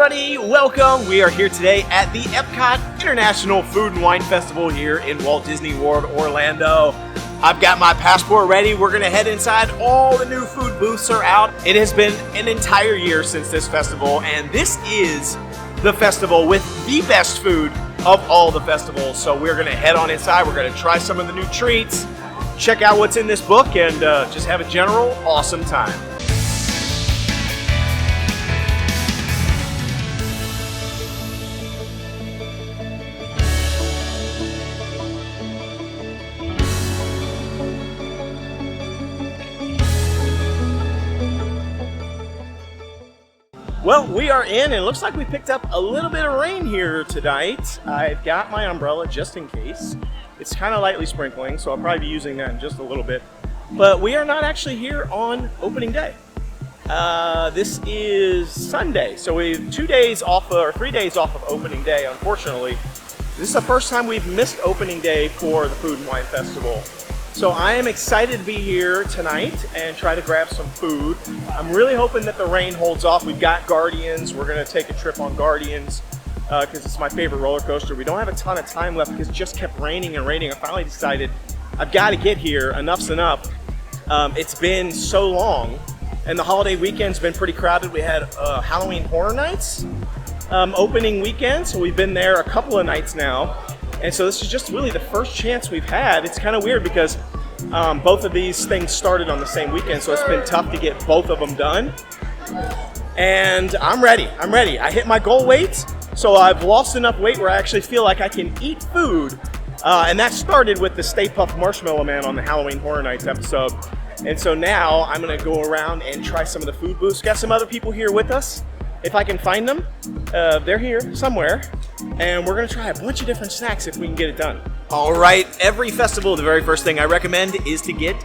everybody, welcome. We are here today at the EPCOT International Food and Wine Festival here in Walt Disney World, Orlando. I've got my passport ready. We're gonna head inside. All the new food booths are out. It has been an entire year since this festival, and this is the festival with the best food of all the festivals. So we're gonna head on inside. We're gonna try some of the new treats, check out what's in this book, and just have a general awesome time. Well, we are in, and it looks like we picked up a little bit of rain here tonight. I've got my umbrella just in case. It's kind of lightly sprinkling, so I'll probably be using that in just a little bit. But we are not actually here on opening day. This is Sunday, so we have 2 days off, or 3 days off of opening day, unfortunately. This is the first time we've missed opening day for the Food and Wine Festival. So I am excited to be here tonight and try to grab some food. I'm really hoping that the rain holds off. We've got Guardians. We're gonna take a trip on Guardians because it's my favorite roller coaster. We don't have a ton of time left because it just kept raining and raining. I finally decided I've got to get here. Enough's enough. It's been so long, and the holiday weekend's been pretty crowded. We had Halloween Horror Nights opening weekend, so we've been there a couple of nights now. And so this is just really the first chance we've had. It's kind of weird because both of these things started on the same weekend, so it's been tough to get both of them done. And I'm ready. I hit my goal weight, so I've lost enough weight where I actually feel like I can eat food. And that started with the Stay Puft Marshmallow Man on the Halloween Horror Nights episode. And so now I'm gonna go around and try some of the food booths. Got some other people here with us. If I can find them, they're here somewhere. And we're gonna try a bunch of different snacks if we can get it done. All right, every festival, the very first thing I recommend is to get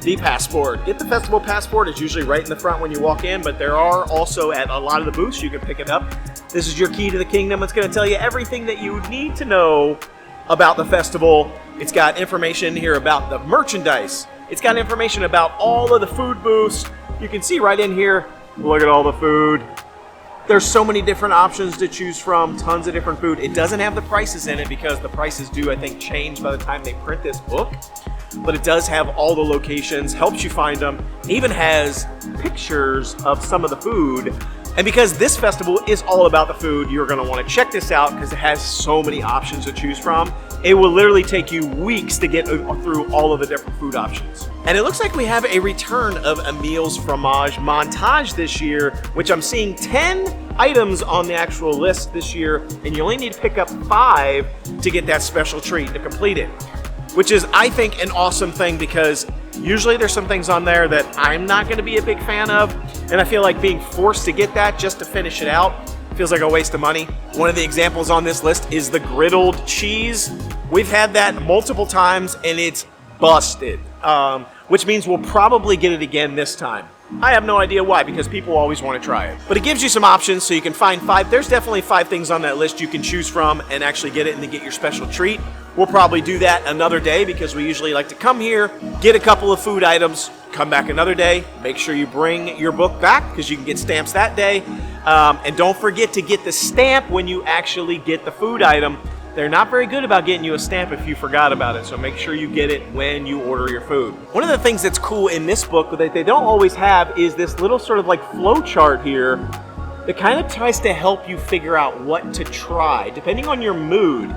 the passport. Get the festival passport. It's usually right in the front when you walk in, but there are also at a lot of the booths, you can pick it up. This is your key to the kingdom. It's gonna tell you everything that you need to know about the festival. It's got information here about the merchandise. It's got information about all of the food booths. You can see right in here, look at all the food. There's so many different options to choose from, tons of different food. It doesn't have the prices in it because the prices do, I think, change by the time they print this book. But it does have all the locations, helps you find them, even has pictures of some of the food. And because this festival is all about the food, you're gonna wanna check this out because it has so many options to choose from. It will literally take you weeks to get through all of the different food options. And it looks like we have a return of Emil's Fromage Montage this year, which I'm seeing 10 items on the actual list this year, and you only need to pick up 5 to get that special treat to complete it. Which is, I think, an awesome thing because usually there's some things on there that I'm not gonna be a big fan of, and I feel like being forced to get that just to finish it out feels like a waste of money. One of the examples on this list is the griddled cheese. We've had that multiple times and it's busted, which means we'll probably get it again this time. I have no idea why, because people always want to try it. But it gives you some options, so you can find 5. There's definitely 5 things on that list you can choose from and actually get it and then get your special treat. We'll probably do that another day because we usually like to come here, get a couple of food items, come back another day. Make sure you bring your book back because you can get stamps that day. And don't forget to get the stamp when you actually get the food item. They're not very good about getting you a stamp if you forgot about it, so make sure you get it when you order your food. One of the things that's cool in this book that they don't always have is this little sort of like flow chart here that kind of tries to help you figure out what to try, depending on your mood.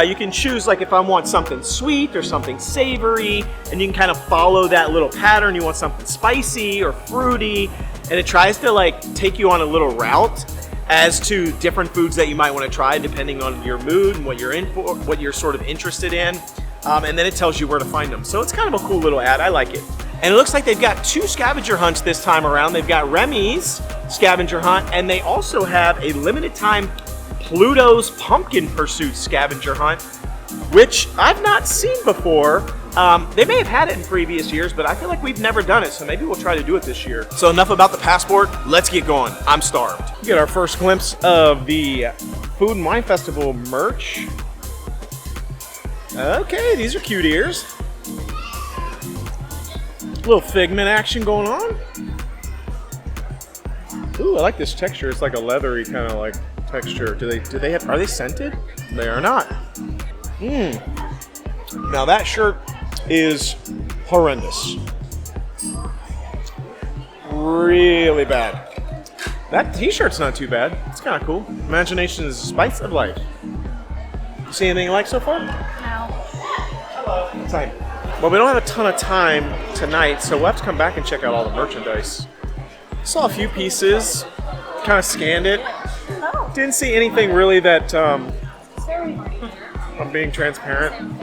You can choose like if I want something sweet or something savory, and you can kind of follow that little pattern. You want something spicy or fruity, and it tries to like take you on a little route as to different foods that you might want to try depending on your mood and what you're in for, what you're sort of interested in. And then it tells you where to find them. So it's kind of a cool little ad. I like it. And it looks like they've got 2 scavenger hunts this time around. They've got Remy's scavenger hunt, and they also have a limited time Pluto's Pumpkin Pursuit scavenger hunt, which I've not seen before. They may have had it in previous years, but I feel like we've never done it, so maybe we'll try to do it this year. So enough about the passport, let's get going. I'm starved. Get our first glimpse of the Food and Wine Festival merch. Okay, these are cute ears. Little Figment action going on. Ooh, I like this texture. It's like a leathery kind of like texture. Are they scented? They are not. Now that shirt is horrendous. Really bad. That t-shirt's not too bad. It's kind of cool. Imagination is the spice of life. You see anything you like so far? No. Hello. Time. Well, we don't have a ton of time tonight, so we'll have to come back and check out all the merchandise. Saw a few pieces, kind of scanned it. Oh. Didn't see anything really that, I'm being transparent.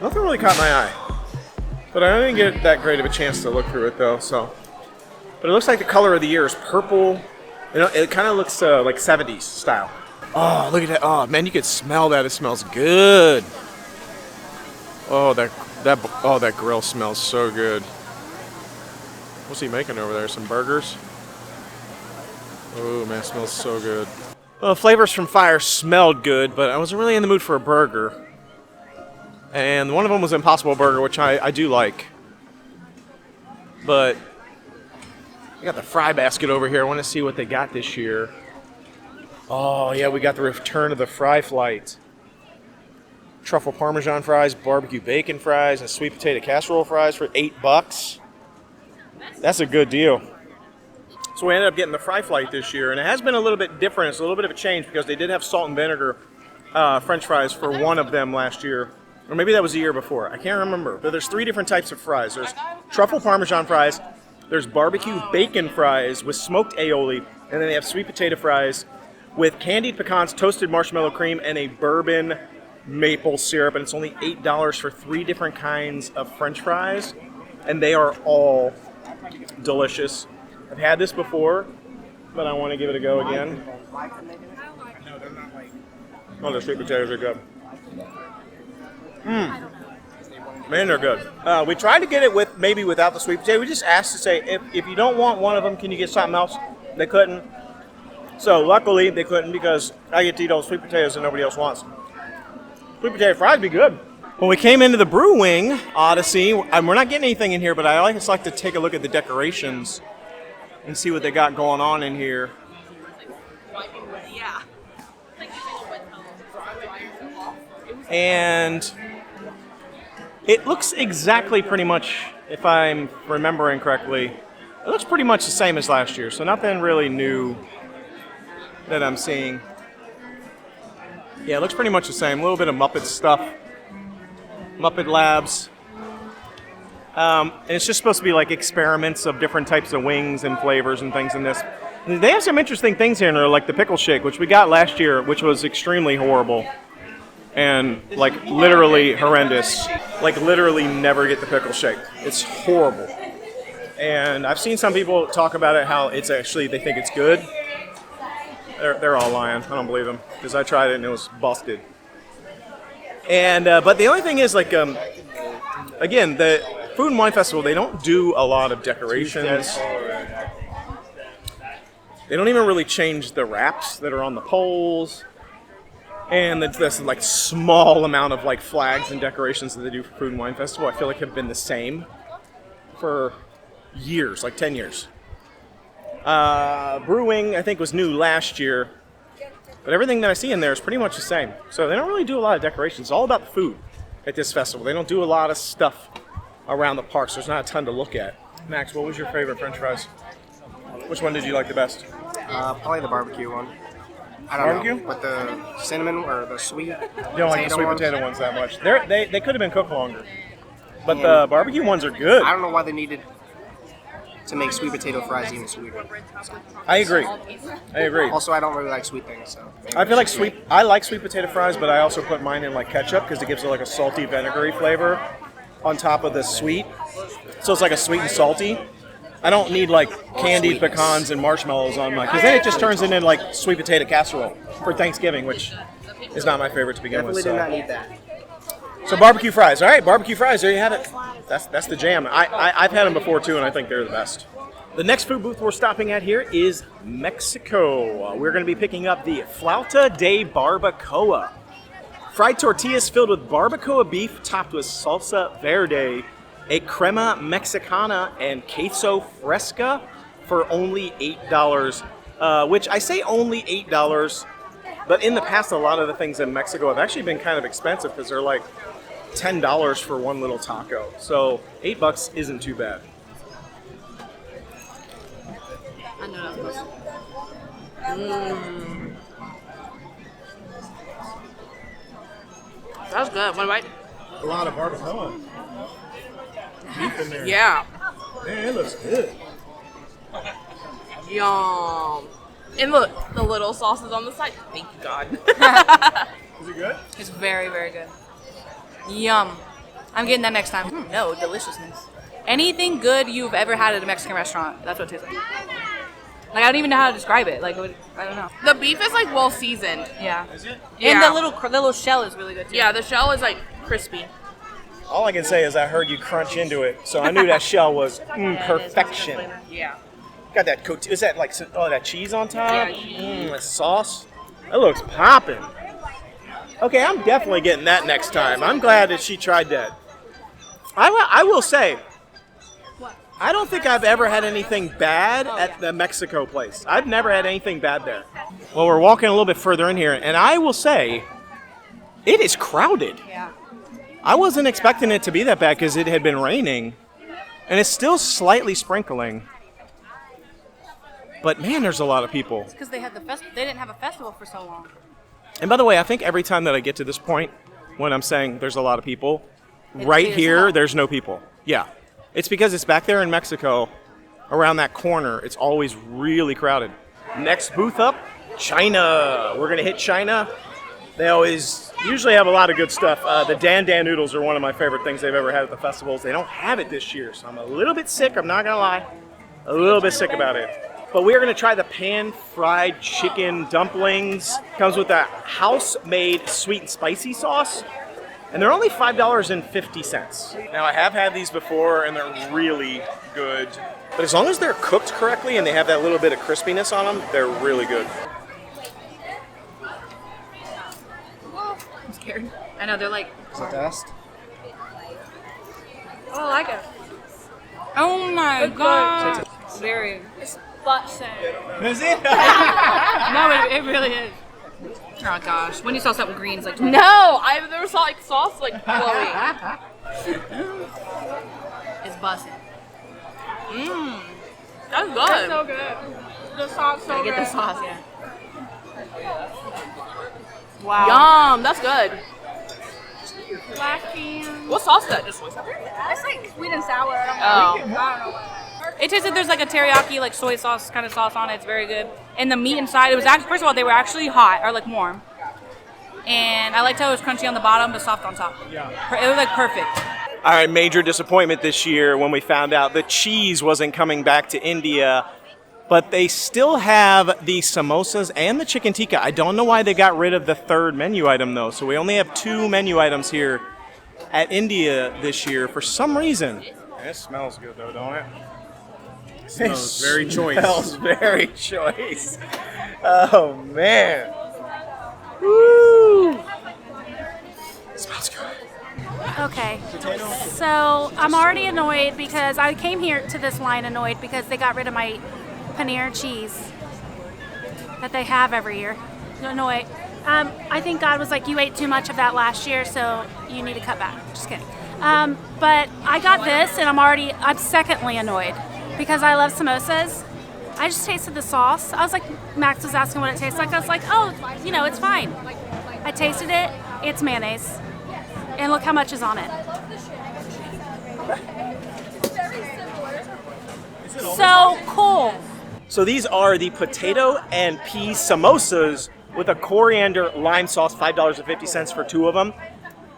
Nothing really caught my eye. But I didn't get that great of a chance to look through it though, so. But it looks like the color of the year is purple. You know, it kind of looks like 70s style. Oh, look at that. Oh, man, you could smell that. It smells good. Oh, that grill smells so good. What's he making over there? Some burgers? Oh, man, it smells so good. Well, Flavors from Fire smelled good, but I wasn't really in the mood for a burger. And one of them was Impossible Burger, which I do like. But I got the fry basket over here. I want to see what they got this year. Oh, yeah, we got the return of the fry flight. Truffle-Parmesan Fries, Barbeque Bacon Fries, and Sweet Potato Casserole Fries for $8. That's a good deal. So we ended up getting the fry flight this year, and it has been a little bit different. It's a little bit of a change because they did have salt and vinegar French fries for one of them last year. Or maybe that was the year before. I can't remember. But there's 3 different types of fries. There's truffle parmesan fries. There's barbecue bacon fries with smoked aioli. And then they have sweet potato fries with candied pecans, toasted marshmallow cream, and a bourbon maple syrup. And it's only $8 for 3 different kinds of French fries. And they are all delicious. I've had this before, but I want to give it a go again. Oh, the sweet potatoes are good. Man, they're good. We tried to get it with maybe without the sweet potato. We just asked to say, if you don't want one of them, can you get something else? They couldn't. So luckily they couldn't because I get to eat all the sweet potatoes and nobody else wants them. Sweet potato fries would be good. When we came into the Brew-Wing Odyssey, and we're not getting anything in here, but I just like to take a look at the decorations and see what they got going on in here. Yeah. And it looks exactly pretty much, if I'm remembering correctly, it looks pretty much the same as last year. So nothing really new that I'm seeing. Yeah, it looks pretty much the same. A little bit of Muppet stuff. Muppet Labs. And it's just supposed to be like experiments of different types of wings and flavors and things in this. And they have some interesting things here in there, like the pickle shake, which we got last year, which was extremely horrible. And like literally horrendous. Like literally never get the pickle shake. It's horrible. And I've seen some people talk about it, how it's actually, they think it's good. They're all lying. I don't believe them because I tried it and it was busted. And but the only thing is, like, again, the Food and Wine Festival, they don't do a lot of decorations. They don't even really change the wraps that are on the poles. And there's like small amount of like flags and decorations that they do for Food and Wine Festival, I feel like have been the same for years, like 10 years. Brew-Wing, I think, was new last year. But everything that I see in there is pretty much the same. So they don't really do a lot of decorations. It's all about the food at this festival. They don't do a lot of stuff around the parks. There's not a ton to look at. Max, what was your favorite French fries? Which one did you like the best? Probably the barbecue one. I don't Barbecue? know, but the cinnamon or the sweet You don't like the sweet ones? potato ones that much. They could have been cooked longer. But the barbecue ones are good. I don't know why they needed to make sweet potato fries even sweeter. So. I agree. Also, I don't really like sweet things, so. I feel like I like sweet potato fries, but I also put mine in like ketchup because it gives it like a salty, vinegary flavor on top of the sweet. So it's like a sweet and salty. I don't need like candied pecans and marshmallows on mine because then it just turns into like sweet potato casserole for Thanksgiving, which is not my favorite to begin Definitely with. do not need that. So barbecue fries. All right, barbecue fries. There you have it. That's the jam. I've had them before too, and I think they're the best. The next food booth we're stopping at here is Mexico. We're going to be picking up the Flauta de Barbacoa. Fried tortillas filled with barbacoa beef topped with salsa verde, a crema Mexicana, and queso fresco for only $8, which I say only $8, but in the past, a lot of the things in Mexico have actually been kind of expensive because they're like $10 for one little taco. So $8 isn't too bad. I know that was That was good. What about? A lot of barbacoa. Beef in there. Yeah. Man, it looks good. Yum. And look, the little sauces on the side. Thank you, God. Is it good? It's very, very good. Yum. I'm getting that next time. No, deliciousness. Anything good you've ever had at a Mexican restaurant, that's what it tastes like. Like, I don't even know how to describe it. Like, I don't know. The beef is like well seasoned. Yeah. Is it? Yeah. And the little shell is really good too. Yeah, the shell is like crispy. All I can say is I heard you crunch into it, so I knew that shell was perfection. Yeah. Got that is that like that cheese on top? Yeah. The sauce. That looks popping. Okay, I'm definitely getting that next time. I'm glad that she tried that. I will say, I don't think I've ever had anything bad at the Mexico place. I've never had anything bad there. Well, we're walking a little bit further in here, and I will say, it is crowded. Yeah. I wasn't expecting it to be that bad because it had been raining, and it's still slightly sprinkling. But man, there's a lot of people. Because they didn't have a festival for so long. And by the way, I think every time that I get to this point, when I'm saying there's a lot of people, right here, there's no people. Yeah. It's because it's back there in Mexico, around that corner, it's always really crowded. Next booth up, China. We're going to hit China. They usually have a lot of good stuff. The Dan Dan noodles are one of my favorite things they've ever had at the festivals. They don't have it this year, so I'm a little bit sick, I'm not going to lie. A little bit sick about it. But we are going to try the pan-fried chicken dumplings. Comes with a house-made sweet and spicy sauce. And they're only $5.50. Now, I have had these before, and they're really good. But as long as they're cooked correctly and they have that little bit of crispiness on them, they're really good. I'm scared. I know, they're like... Is it dust? Oh, I like it. Oh my God. Very... butt sound. Is it? No, it really is. Oh gosh, when you saw something green, it's like no. I never saw like sauce like flowy. It's busting. That's good. That's so good. The sauce so good. Get the sauce, yeah. Wow. Yum. That's good. Black beans. What sauce is that? Just soy sauce? It's like sweet and sour. I don't know. It tasted there's like a teriyaki like soy sauce kind of sauce on it. It's very good. And the meat inside, it was actually first of all they were actually hot or like warm. And I liked how it was crunchy on the bottom but soft on top. Yeah. It was like perfect. All right, major disappointment this year when we found out the cheese wasn't coming back to India, but they still have the samosas and the chicken tikka. I don't know why they got rid of the third menu item though, so we only have 2 menu items here at India this year for some reason. It smells good though, don't it? It smells very choice. Smells very choice. Oh man. Woo! It smells good. Okay, so I'm already annoyed because I came here to this line annoyed because they got rid of my paneer cheese that they have every year. Annoyed. I think God was like, you ate too much of that last year, so you need to cut back. Just kidding. But I got this, and I'm secondly annoyed because I love samosas. I just tasted the sauce. I was like, Max was asking what it tastes like. I was like, oh, it's fine. I tasted it. It's mayonnaise. And look how much is on it. So cool. So these are the potato and pea samosas with a coriander-lime sauce, $5.50 for 2 of them.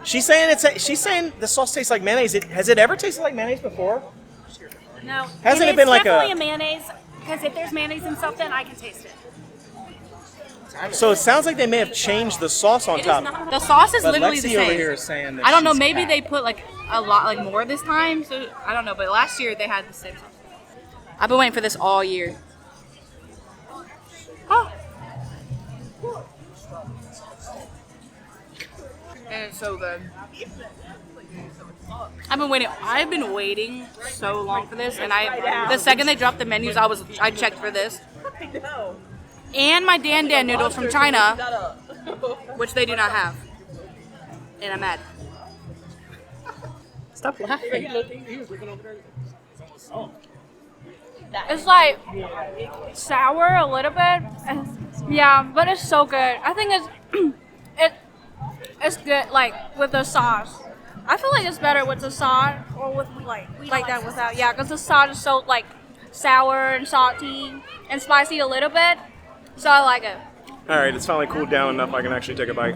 She's saying the sauce tastes like mayonnaise. Has it ever tasted like mayonnaise before? No. Hasn't it been like definitely a mayonnaise, because if there's mayonnaise in something, I can taste it. So it sounds like they may have changed the sauce on top. The sauce is But literally Lexi the same. over here is saying that I don't know, she's maybe fat. they put like a lot like more this time, so I don't know, but last year they had the same sauce. I've been waiting for this all year. Oh. And it's so good. I've been waiting so long for this, and the second they dropped the menus, I checked for this. I know. And my Dan Dan noodles from China, which they do not have. And I'm mad. Stop laughing. It's like sour a little bit. Yeah, but it's so good. I think it's good like with the sauce. I feel like it's better with the sauce or with like that without. Yeah, because the sauce is so like sour and salty and spicy a little bit. So I like it. All right, it's finally cooled down enough I can actually take a bite.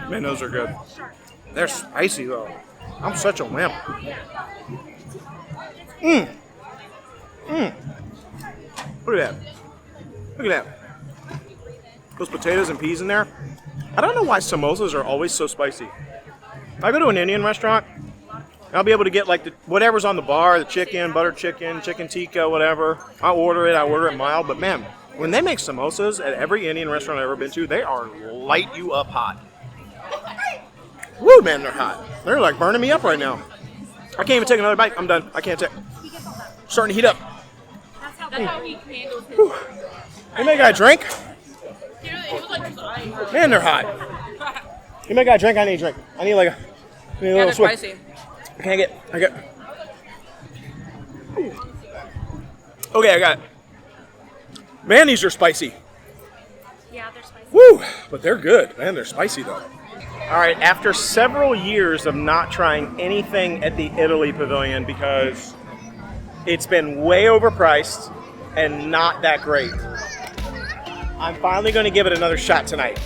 Man, those are good. They're spicy though. I'm such a wimp. Look at that. Look at that. Those potatoes and peas in there. I don't know why samosas are always so spicy. If I go to an Indian restaurant, I'll be able to get like whatever's on the bar, the chicken, butter chicken, chicken tikka, whatever. I order it mild. But man, when they make samosas at every Indian restaurant I've ever been to, they are light you up hot. Woo, man, they're hot. They're like burning me up right now. I can't even take another bite. I'm done. I can't take. Starting to heat up. That's how he handles his. Hey, make a guy drink. Man, they're hot. You make a guy drink. I need a drink. I need like a Yeah, little they're swig. spicy. I get. Okay, I got it. Man, these are spicy. Yeah, they're spicy. Woo! But they're good. Man, they're spicy though. All right, after several years of not trying anything at the Italy Pavilion because it's been way overpriced and not that great, I'm finally going to give it another shot tonight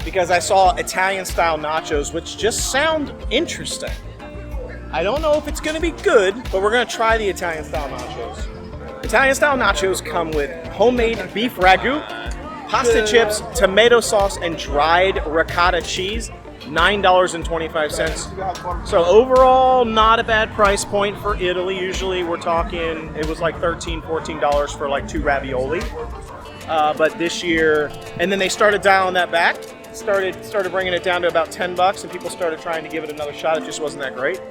because I saw Italian-style nachos, which just sound interesting. I don't know if it's going to be good, but we're going to try the Italian-style nachos. Italian-style nachos come with homemade beef ragoût, pasta chips, tomato sauce, and dried ricotta cheese, $9.25. So overall, not a bad price point for Italy. Usually we're talking, it was like $13, $14 for like 2 ravioli. But this year, and then they started dialing that back, started bringing it down to about $10, and people started trying to give it another shot. It just wasn't that great.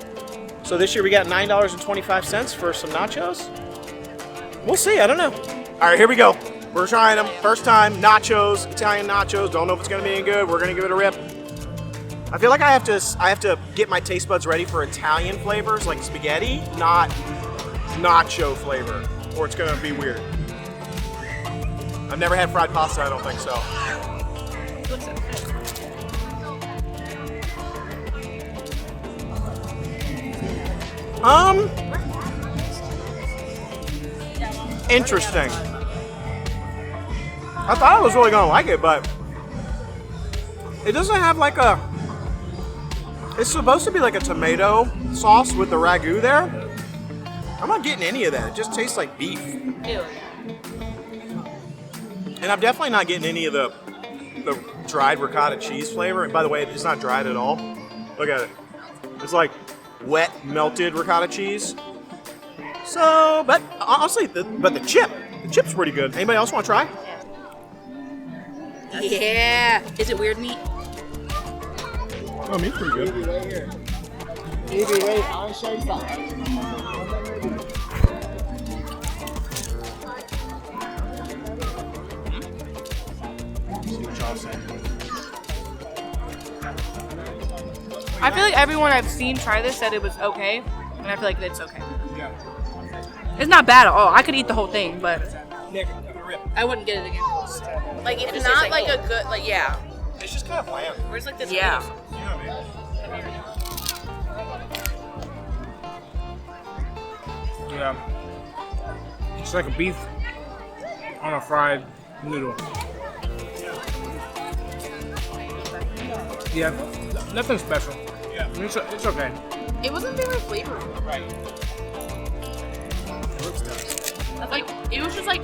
So this year we got $9.25 for some nachos. We'll see, I don't know. All right, here we go. We're trying them. First time, nachos, Italian nachos. Don't know if it's gonna be any good. We're gonna give it a rip. I feel like I have to get my taste buds ready for Italian flavors like spaghetti, not nacho flavor, or it's gonna be weird. I've never had fried pasta, I don't think so. Interesting. I thought I was really gonna like it, but it doesn't have like a. It's supposed to be like a tomato sauce with the ragoût there. I'm not getting any of that. It just tastes like beef. Ew. And I'm definitely not getting any of the dried ricotta cheese flavor. And by the way, it's not dried at all. Look at it. It's like wet, melted ricotta cheese. So, but honestly, the chip's pretty good. Anybody else want to try? Yeah. Is it weird meat? Oh, meat's pretty good. I feel like everyone I've seen try this said it was okay, and I feel like it's okay. It's not bad at all. I could eat the whole thing, but I wouldn't get it again. Like it's not like a good yeah. It's just kind of bland. Where's like this? Yeah. You know what I mean? Yeah. It's like a beef on a fried noodle. Yeah, nothing special. Yeah. I mean, it's okay. It wasn't very flavorful. Right. Like it was just like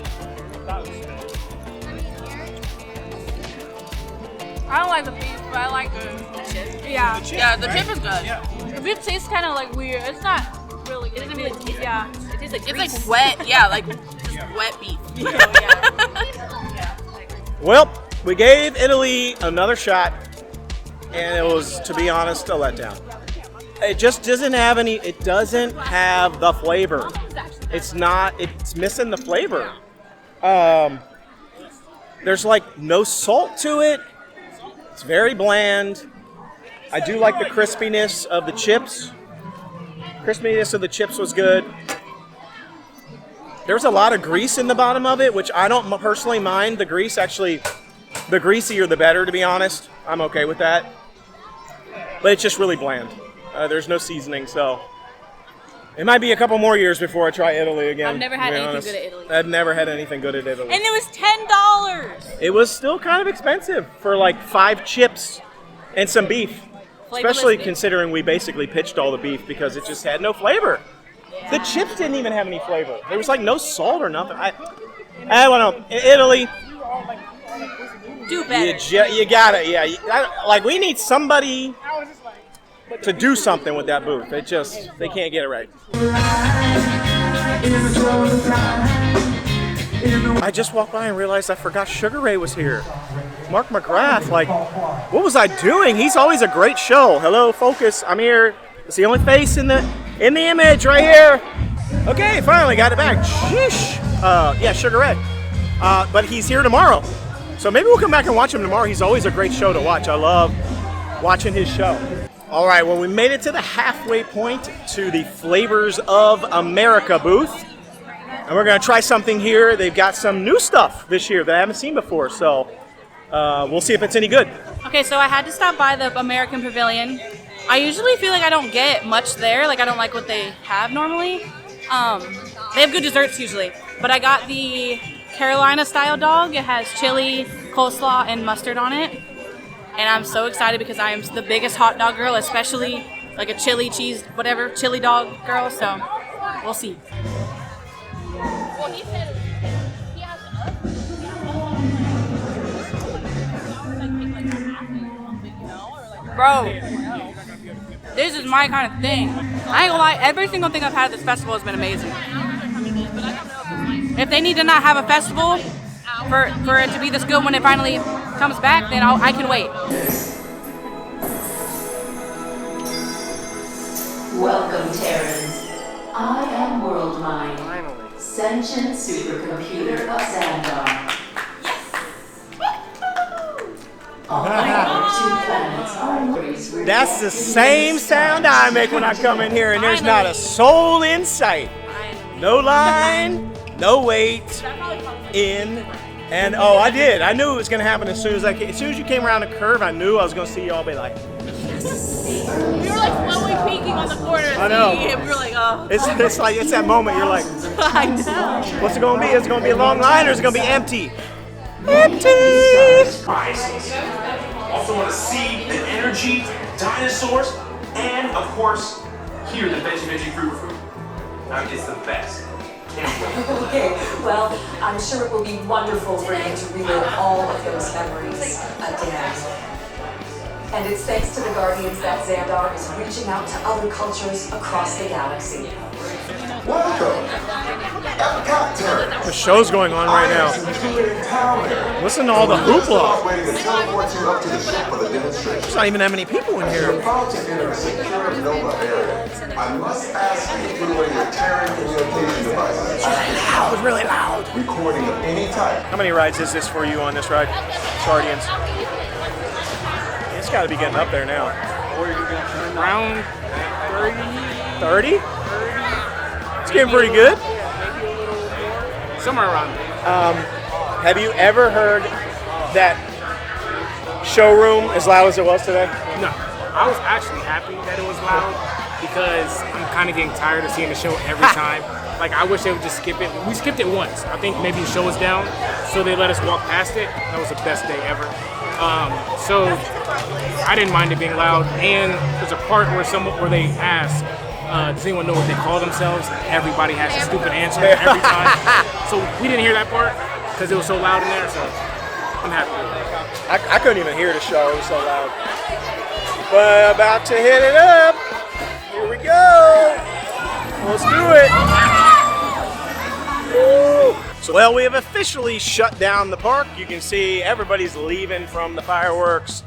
I don't like the beef, but I like the chip. yeah. Yeah, the chip is good. Yeah. The beef tastes kind of like weird. It's not really good. It doesn't really taste yeah. It tastes like it's like wet. Yeah, like just wet beef. Well, We gave Italy another shot, and it was, to be honest, a letdown. It just doesn't have any, it doesn't have the flavor. It's missing the flavor. There's like no salt to it. It's very bland. I do like the crispiness of the chips. Crispiness of the chips was good. There's a lot of grease in the bottom of it, which I don't personally mind. The grease, actually, the greasier the better, to be honest. I'm okay with that. But it's just really bland. There's no seasoning, so it might be a couple more years before I try Italy again. I've never had anything good at Italy. I've never had anything good at Italy. And it was $10. It was still kind of expensive for like 5 chips and some beef. Especially considering we basically pitched all the beef because it just had no flavor. The chips didn't even have any flavor. There was like no salt or nothing. I don't know. Italy. Do better. You got it. Yeah. Like we need somebody to do something with that booth. They can't get it right. I just walked by and realized I forgot Sugar Ray was here. Mark McGrath, like, what was I doing? He's always a great show. Hello, focus. I'm here. It's the only face in the image right here. Okay, finally got it back. Sheesh. Yeah, Sugar Ray. But he's here tomorrow. So maybe we'll come back and watch him tomorrow. He's always a great show to watch. I love watching his show. All right, well, we made it to the halfway point to the Flavors of America booth. And we're going to try something here. They've got some new stuff this year that I haven't seen before. So we'll see if it's any good. Okay, so I had to stop by the American Pavilion. I usually feel like I don't get much there. Like, I don't like what they have normally. They have good desserts usually. But I got the Carolina-style dog. It has chili, coleslaw, and mustard on it. And I'm so excited because I am the biggest hot dog girl, especially like a chili cheese, whatever, chili dog girl. So we'll see. Bro, this is my kind of thing. I ain't gonna lie, every single thing I've had at this festival has been amazing. If they need to not have a festival for it to be this good when it finally comes back, then I can wait. Welcome, Terrans. I am WorldMind, sentient supercomputer of Xandar. All other 2 planets are That's the same sound I make when I come in here, and there's not a soul in sight. No line, no wait, in, and oh, I did. I knew it was gonna happen as soon as you came around the curve. I knew I was gonna see y'all be like. We were like slowly peeking on the corner. I know. And we were like, oh. It's like it's that moment. You're like, I know. what's it gonna be? Is it gonna be a long line or is it gonna be empty? Empty. Also want to see the energy, dinosaurs, and of course, here the veggie fruit. It's the best. Okay, well, I'm sure it will be wonderful for you to relive all of those memories again. And it's thanks to the Guardians that Xandar is reaching out to other cultures across the galaxy. Welcome. EPCOT turns. The show's going on right now. Listen to all the hoopla. Waiting to teleport you up to the ship for the demonstration. There's not even that many people in You're here. about to enter a secure Nova area. I must ask you to put away your Terran communication devices. That was really loud. Recording of any type. How many rides is this for you on this ride? Guardians. It's got to be getting up there now. Around 30? It's getting pretty good. somewhere around there. Have you ever heard that showroom as loud as it was today? No, I was actually happy that it was loud because I'm kind of getting tired of seeing the show every time. Like, I wish they would just skip it. We skipped it once. I think maybe the show was down, so they let us walk past it. That was the best day ever. So I didn't mind it being loud. And there's a part where they ask, does anyone know what they call themselves? Everybody has a stupid answer every time. So we didn't hear that part because it was so loud in there. So I'm happy with it. I couldn't even hear the show. It was so loud. But about to hit it up. Here we go. Let's do it. Woo. So, well, we have officially shut down the park. You can see everybody's leaving from the fireworks.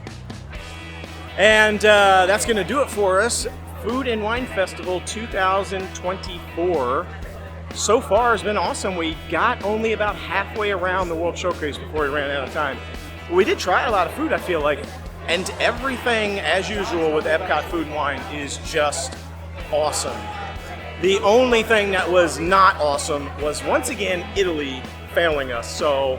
And that's going to do it for us. Food and Wine Festival 2024 so far has been awesome. We got only about halfway around the World Showcase before we ran out of time. We did try a lot of food, I feel like, and everything, as usual with EPCOT Food and Wine, is just awesome. The only thing that was not awesome was, once again, Italy failing us. So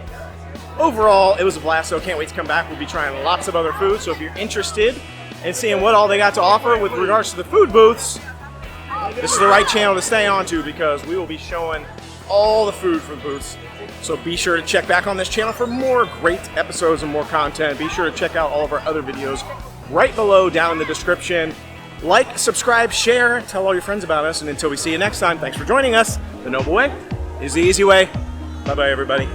overall, it was a blast, so can't wait to come back. We'll be trying lots of other food, so if you're interested in seeing what all they got to offer with regards to the food booths, this is the right channel to stay on to, because we will be showing all the food from the booths. So be sure to check back on this channel for more great episodes and more content. Be sure to check out all of our other videos right below down in the description. Like, subscribe, share, tell all your friends about us, and until we see you next time, thanks for joining us. The noble way is the easy way. Bye-bye, everybody.